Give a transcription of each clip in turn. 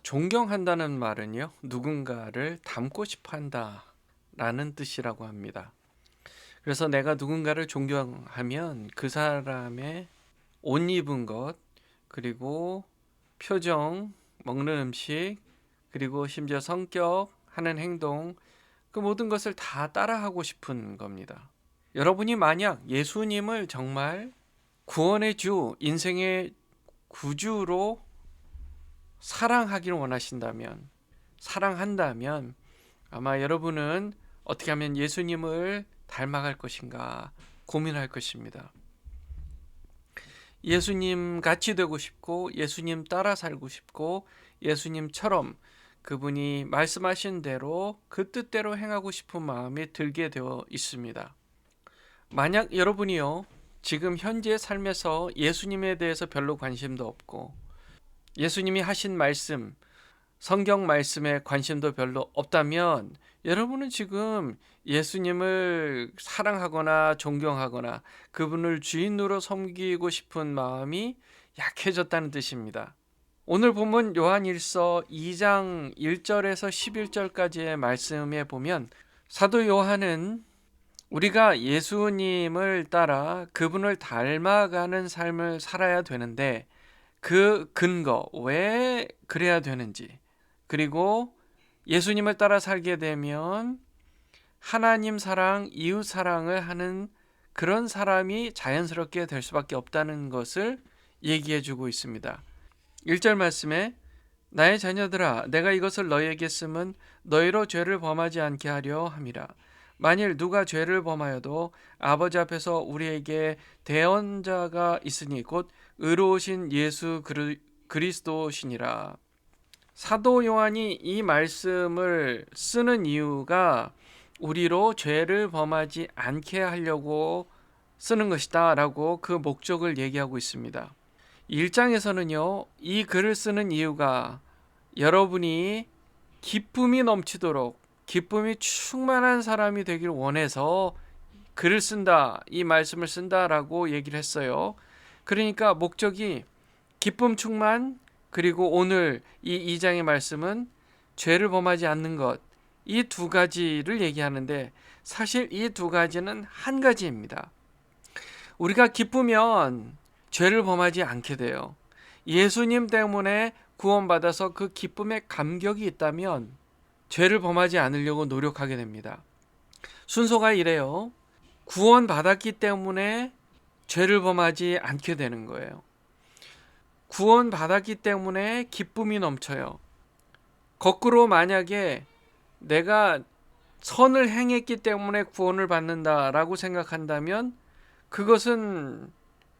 존경한다는 말은요, 누군가를 닮고 싶어 한다라는 뜻이라고 합니다. 그래서 내가 누군가를 존경하면 그 사람의 옷 입은 것, 그리고 표정, 먹는 음식, 그리고 심지어 성격, 하는 행동, 그 모든 것을 다 따라하고 싶은 겁니다. 여러분이 만약 예수님을 정말 구원의 주, 인생의 구주로 사랑하기를 원하신다면, 사랑한다면 아마 여러분은 어떻게 하면 예수님을 닮아갈 것인가 고민할 것입니다. 예수님 같이 되고 싶고, 예수님 따라 살고 싶고, 예수님처럼 그분이 말씀하신 대로 그 뜻대로 행하고 싶은 마음이 들게 되어 있습니다. 만약 여러분이요, 지금 현재 삶에서 예수님에 대해서 별로 관심도 없고, 예수님이 하신 말씀, 성경 말씀에 관심도 별로 없다면 여러분은 지금 예수님을 사랑하거나 존경하거나 그분을 주인으로 섬기고 싶은 마음이 약해졌다는 뜻입니다. 오늘 본문 요한일서 2장 1절에서 11절까지의 말씀에 보면 사도 요한은 우리가 예수님을 따라 그분을 닮아가는 삶을 살아야 되는데 그 근거, 왜 그래야 되는지, 그리고 예수님을 따라 살게 되면 하나님 사랑, 이웃 사랑을 하는 그런 사람이 자연스럽게 될 수밖에 없다는 것을 얘기해 주고 있습니다. 1절 말씀에 나의 자녀들아 내가 이것을 너희에게 쓰면 너희로 죄를 범하지 않게 하려 함이라. 만일 누가 죄를 범하여도 아버지 앞에서 우리에게 대언자가 있으니 곧 의로우신 예수 그리스도시니라. 사도 요한이 이 말씀을 쓰는 이유가 우리로 죄를 범하지 않게 하려고 쓰는 것이다 라고 그 목적을 얘기하고 있습니다. 1장에서는요, 이 글을 쓰는 이유가 여러분이 기쁨이 넘치도록 기쁨이 충만한 사람이 되길 원해서 글을 쓴다, 이 말씀을 쓴다라고 얘기를 했어요. 그러니까 목적이 기쁨 충만, 그리고 오늘 이 2장의 말씀은 죄를 범하지 않는 것, 이 두 가지를 얘기하는데 사실 이 두 가지는 한 가지입니다. 우리가 기쁘면 죄를 범하지 않게 돼요. 예수님 때문에 구원받아서 그 기쁨에 감격이 있다면 죄를 범하지 않으려고 노력하게 됩니다. 순서가 이래요. 구원받았기 때문에 죄를 범하지 않게 되는 거예요. 구원받았기 때문에 기쁨이 넘쳐요. 거꾸로 만약에 내가 선을 행했기 때문에 구원을 받는다라고 생각한다면 그것은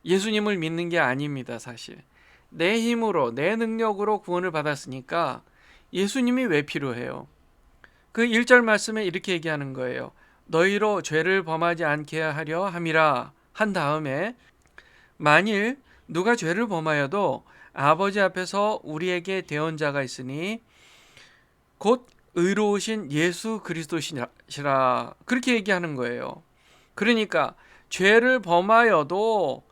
예수님을 믿는 게 아닙니다, 사실. 내 힘으로, 내 능력으로 구원을 받았으니까 예수님이 왜 필요해요? 그 1절 말씀에 이렇게 얘기하는 거예요. 너희로 죄를 범하지 않게 하려 함이라 한 다음에 만일 누가 죄를 범하여도 아버지 앞에서 우리에게 대언자가 있으니 곧 의로우신 예수 그리스도시라 그렇게 얘기하는 거예요. 그러니까 죄를 범하여도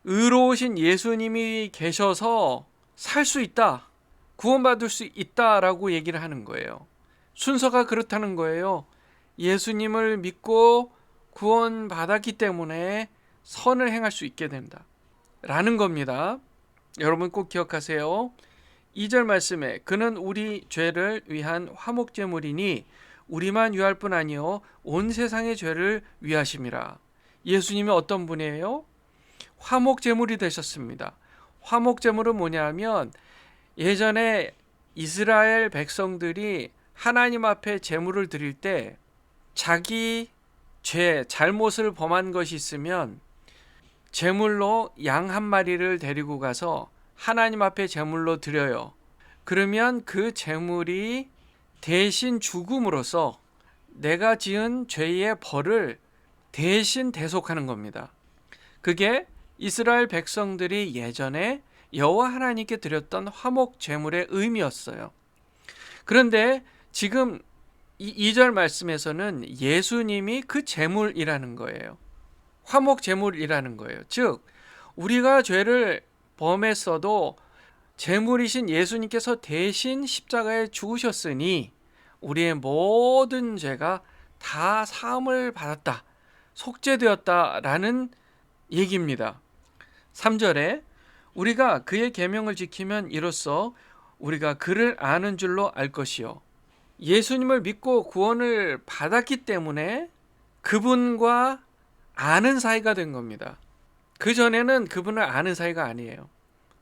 의로우신 예수님이 계셔서 살 수 있다, 구원받을 수 있다라고 얘기를 하는 거예요. 순서가 그렇다는 거예요. 예수님을 믿고 구원받았기 때문에 선을 행할 수 있게 된다 라는 겁니다. 여러분 꼭 기억하세요. 2절 말씀에 그는 우리 죄를 위한 화목제물이니 우리만 위할 뿐 아니요 온 세상의 죄를 위하심이라. 예수님이 어떤 분이에요? 화목제물이 되셨습니다. 화목제물은 뭐냐면 예전에 이스라엘 백성들이 하나님 앞에 제물을 드릴 때 자기 죄, 잘못을 범한 것이 있으면 제물로 양 한 마리를 데리고 가서 하나님 앞에 제물로 드려요. 그러면 그 제물이 대신 죽음으로써 내가 지은 죄의 벌을 대신 대속하는 겁니다. 그게 이스라엘 백성들이 예전에 여호와 하나님께 드렸던 화목 제물의 의미였어요. 그런데 지금 이 2절 말씀에서는 예수님이 그 제물이라는 거예요. 화목 제물이라는 거예요. 즉 우리가 죄를 범했어도 제물이신 예수님께서 대신 십자가에 죽으셨으니 우리의 모든 죄가 다 사함을 받았다, 속죄되었다라는 얘기입니다. 3절에 우리가 그의 계명을 지키면 이로써 우리가 그를 아는 줄로 알 것이요. 예수님을 믿고 구원을 받았기 때문에 그분과 아는 사이가 된 겁니다. 그전에는 그분을 아는 사이가 아니에요.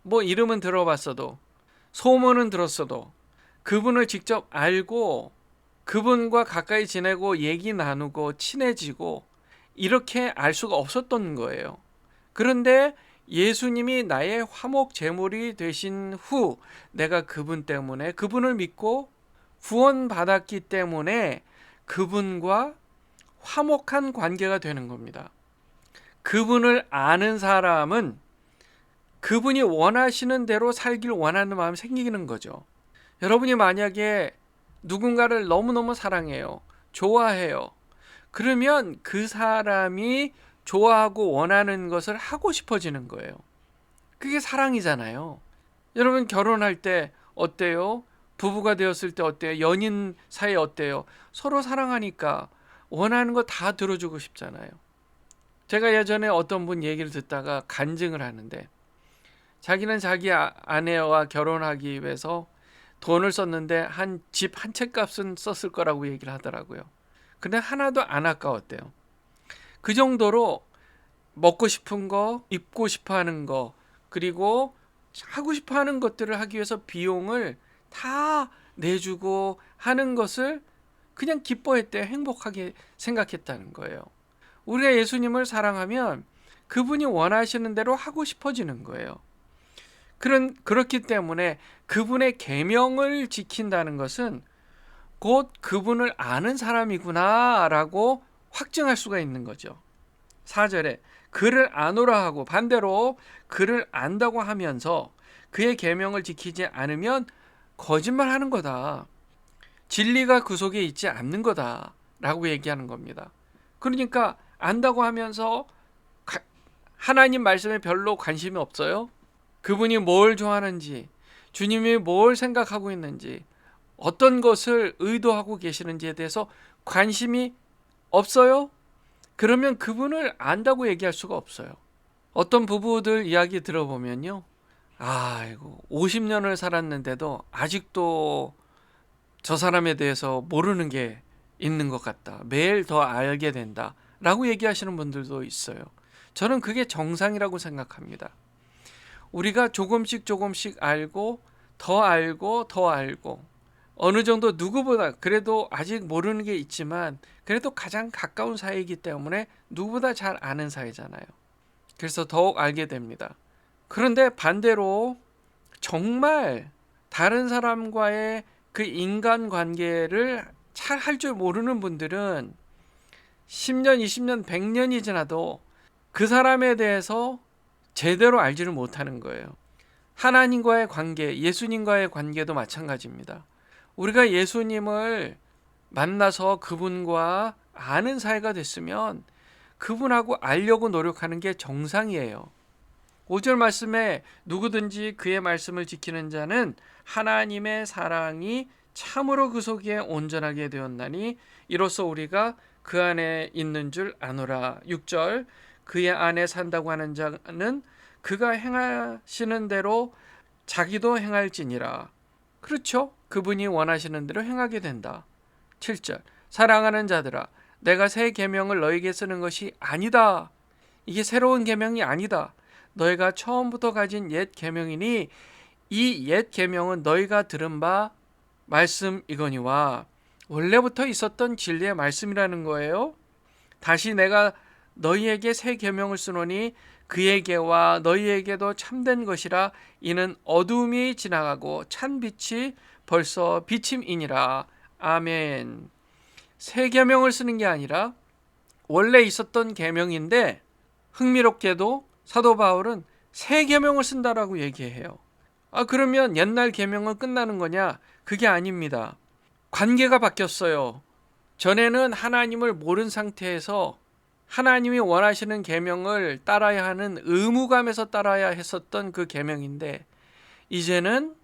뭐 이름은 들어봤어도, 소문은 들었어도, 그분을 직접 알고 그분과 가까이 지내고 얘기 나누고 친해지고 이렇게 알 수가 없었던 거예요. 그런데 예수님이 나의 화목 제물이 되신 후 내가 그분 때문에, 그분을 믿고 구원받았기 때문에 그분과 화목한 관계가 되는 겁니다. 그분을 아는 사람은 그분이 원하시는 대로 살길 원하는 마음이 생기는 거죠. 여러분이 만약에 누군가를 너무너무 사랑해요, 좋아해요, 그러면 그 사람이 좋아하고 원하는 것을 하고 싶어지는 거예요. 그게 사랑이잖아요. 여러분 결혼할 때 어때요? 부부가 되었을 때 어때요? 연인 사이 어때요? 서로 사랑하니까 원하는 거 다 들어주고 싶잖아요. 제가 예전에 어떤 분 얘기를 듣다가 간증을 하는데, 자기는 자기 아내와 결혼하기 위해서 돈을 썼는데 한 집 한 채 값은 썼을 거라고 얘기를 하더라고요. 근데 하나도 안 아까웠대요. 그 정도로 먹고 싶은 거, 입고 싶어 하는 거, 그리고 하고 싶어 하는 것들을 하기 위해서 비용을 다 내주고 하는 것을 그냥 기뻐했대요. 행복하게 생각했다는 거예요. 우리가 예수님을 사랑하면 그분이 원하시는 대로 하고 싶어지는 거예요. 그렇기 때문에 그분의 계명을 지킨다는 것은 곧 그분을 아는 사람이구나라고 확증할 수가 있는 거죠. 4절에 그를 아노라 하고 반대로 그를 안다고 하면서 그의 계명을 지키지 않으면 거짓말하는 거다, 진리가 그 속에 있지 않는 거다 라고 얘기하는 겁니다. 그러니까 안다고 하면서 하나님 말씀에 별로 관심이 없어요? 그분이 뭘 좋아하는지, 주님이 뭘 생각하고 있는지, 어떤 것을 의도하고 계시는지에 대해서 관심이 없어요? 그러면 그분을 안다고 얘기할 수가 없어요. 어떤 부부들 이야기 들어보면요, 아이고 50년을 살았는데도 아직도 저 사람에 대해서 모르는 게 있는 것 같다, 매일 더 알게 된다 라고 얘기하시는 분들도 있어요. 저는 그게 정상이라고 생각합니다. 우리가 조금씩 알고 더 알고 더 알고, 어느 정도 누구보다 그래도 아직 모르는 게 있지만 그래도 가장 가까운 사이이기 때문에 누구보다 잘 아는 사이잖아요. 그래서 더욱 알게 됩니다. 그런데 반대로 정말 다른 사람과의 그 인간관계를 잘 할 줄 모르는 분들은 10년, 20년, 100년이 지나도 그 사람에 대해서 제대로 알지를 못하는 거예요. 하나님과의 관계, 예수님과의 관계도 마찬가지입니다. 우리가 예수님을 만나서 그분과 아는 사이가 됐으면 그분하고 알려고 노력하는 게 정상이에요. 5절 말씀에 누구든지 그의 말씀을 지키는 자는 하나님의 사랑이 참으로 그 속에 온전하게 되었나니 이로써 우리가 그 안에 있는 줄 아노라. 6절 그의 안에 산다고 하는 자는 그가 행하시는 대로 자기도 행할지니라. 그렇죠? 그분이 원하시는 대로 행하게 된다. 7절 사랑하는 자들아 내가 새 계명을 너에게 쓰는 것이 아니다. 이게 새로운 계명이 아니다. 너희가 처음부터 가진 옛 계명이니 이 옛 계명은 너희가 들은 바 말씀이거니와. 원래부터 있었던 진리의 말씀이라는 거예요. 다시 내가 너희에게 새 계명을 쓰노니 그에게와 너희에게도 참된 것이라. 이는 어둠이 지나가고 찬 빛이 벌써 비침이니라. 아멘. 새 계명을 쓰는 게 아니라 원래 있었던 계명인데, 흥미롭게도 사도 바울은 새 계명을 쓴다라고 얘기해요. 그러면 옛날 계명은 끝나는 거냐? 그게 아닙니다. 관계가 바뀌었어요. 전에는 하나님을 모르는 상태에서 하나님이 원하시는 계명을 따라야 하는 의무감에서 따라야 했었던 그 계명인데, 이제는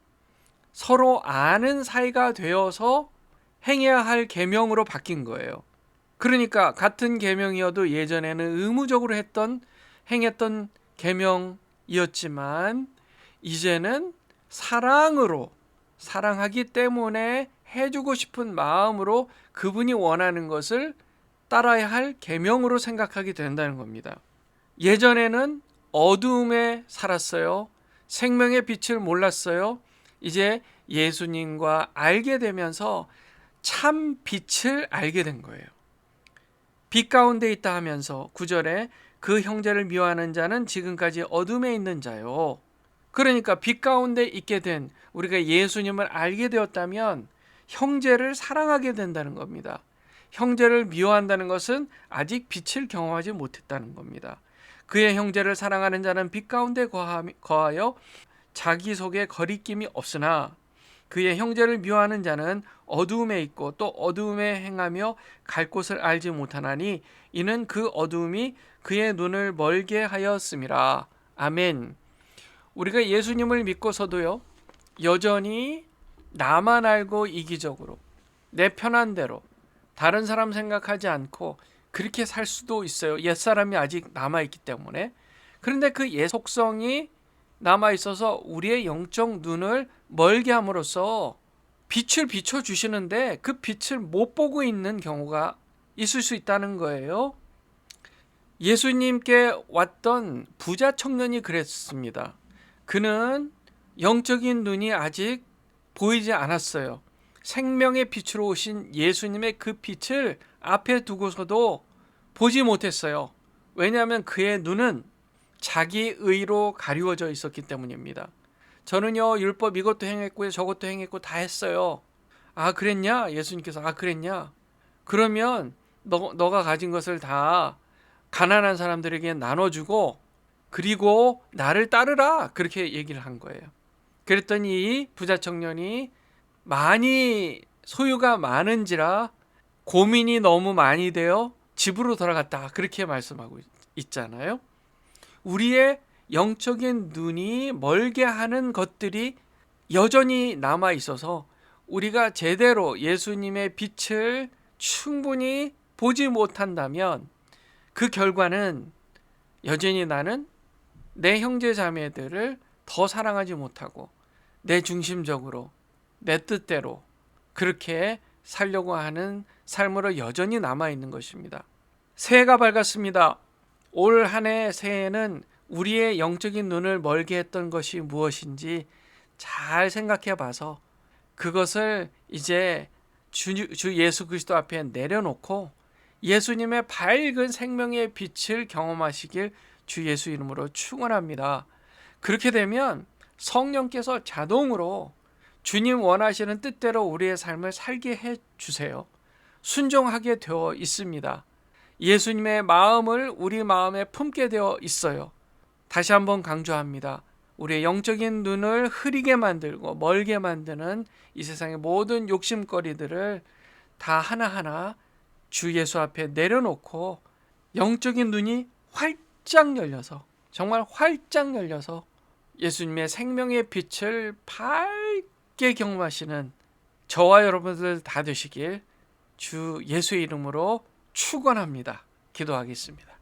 서로 아는 사이가 되어서 행해야 할 계명으로 바뀐 거예요. 그러니까 같은 계명이어도 예전에는 의무적으로 행했던 계명이었지만 이제는 사랑으로, 사랑하기 때문에 해주고 싶은 마음으로 그분이 원하는 것을 따라야 할 계명으로 생각하게 된다는 겁니다. 예전에는 어두움에 살았어요. 생명의 빛을 몰랐어요. 이제 예수님과 알게 되면서 참 빛을 알게 된 거예요. 빛 가운데 있다 하면서 9절에 그 형제를 미워하는 자는 지금까지 어둠에 있는 자요. 그러니까 빛 가운데 있게 된 우리가 예수님을 알게 되었다면 형제를 사랑하게 된다는 겁니다. 형제를 미워한다는 것은 아직 빛을 경험하지 못했다는 겁니다. 그의 형제를 사랑하는 자는 빛 가운데 거하여 자기 속에 거리낌이 없으나 그의 형제를 미워하는 자는 어두움에 있고 또 어두움에 행하며 갈 곳을 알지 못하나니 이는 그 어두움이 그의 눈을 멀게 하였음이라. 아멘. 우리가 예수님을 믿고서도요, 여전히 나만 알고 이기적으로 내 편한 대로 다른 사람 생각하지 않고 그렇게 살 수도 있어요. 옛사람이 아직 남아있기 때문에. 그런데 그 옛 속성이 남아있어서 우리의 영적 눈을 멀게 함으로써 빛을 비춰주시는데 그 빛을 못 보고 있는 경우가 있을 수 있다는 거예요. 예수님께 왔던 부자 청년이 그랬습니다. 그는 영적인 눈이 아직 보이지 않았어요. 생명의 빛으로 오신 예수님의 그 빛을 앞에 두고서도 보지 못했어요. 왜냐하면 그의 눈은 자기 의로 가리워져 있었기 때문입니다. 저는요, 율법 이것도 행했고 저것도 행했고 다 했어요. 아, 그랬냐? 예수님께서 아, 그랬냐? 그러면 너가 가진 것을 다 가난한 사람들에게 나눠주고 그리고 나를 따르라, 그렇게 얘기를 한 거예요. 그랬더니 이 부자 청년이 많이 소유가 많은지라 고민이 너무 많이 되어 집으로 돌아갔다, 그렇게 말씀하고 있잖아요. 우리의 영적인 눈이 멀게 하는 것들이 여전히 남아 있어서 우리가 제대로 예수님의 빛을 충분히 보지 못한다면 그 결과는 여전히 나는 내 형제 자매들을 더 사랑하지 못하고 내 중심적으로 내 뜻대로 그렇게 살려고 하는 삶으로 여전히 남아있는 것입니다. 새해가 밝았습니다. 올 한 해 새해에는 우리의 영적인 눈을 멀게 했던 것이 무엇인지 잘 생각해 봐서 그것을 이제 주 예수 그리스도 앞에 내려놓고 예수님의 밝은 생명의 빛을 경험하시길 주 예수 이름으로 축원합니다. 그렇게 되면 성령께서 자동으로 주님 원하시는 뜻대로 우리의 삶을 살게 해주세요. 순종하게 되어 있습니다. 예수님의 마음을 우리 마음에 품게 되어 있어요. 다시 한번 강조합니다. 우리의 영적인 눈을 흐리게 만들고 멀게 만드는 이 세상의 모든 욕심거리들을 다 하나하나 주 예수 앞에 내려놓고 영적인 눈이 활짝 열려서, 정말 활짝 열려서 예수님의 생명의 빛을 밝게 경험하시는 저와 여러분들 다 되시길 주 예수의 이름으로 축원합니다. 기도하겠습니다.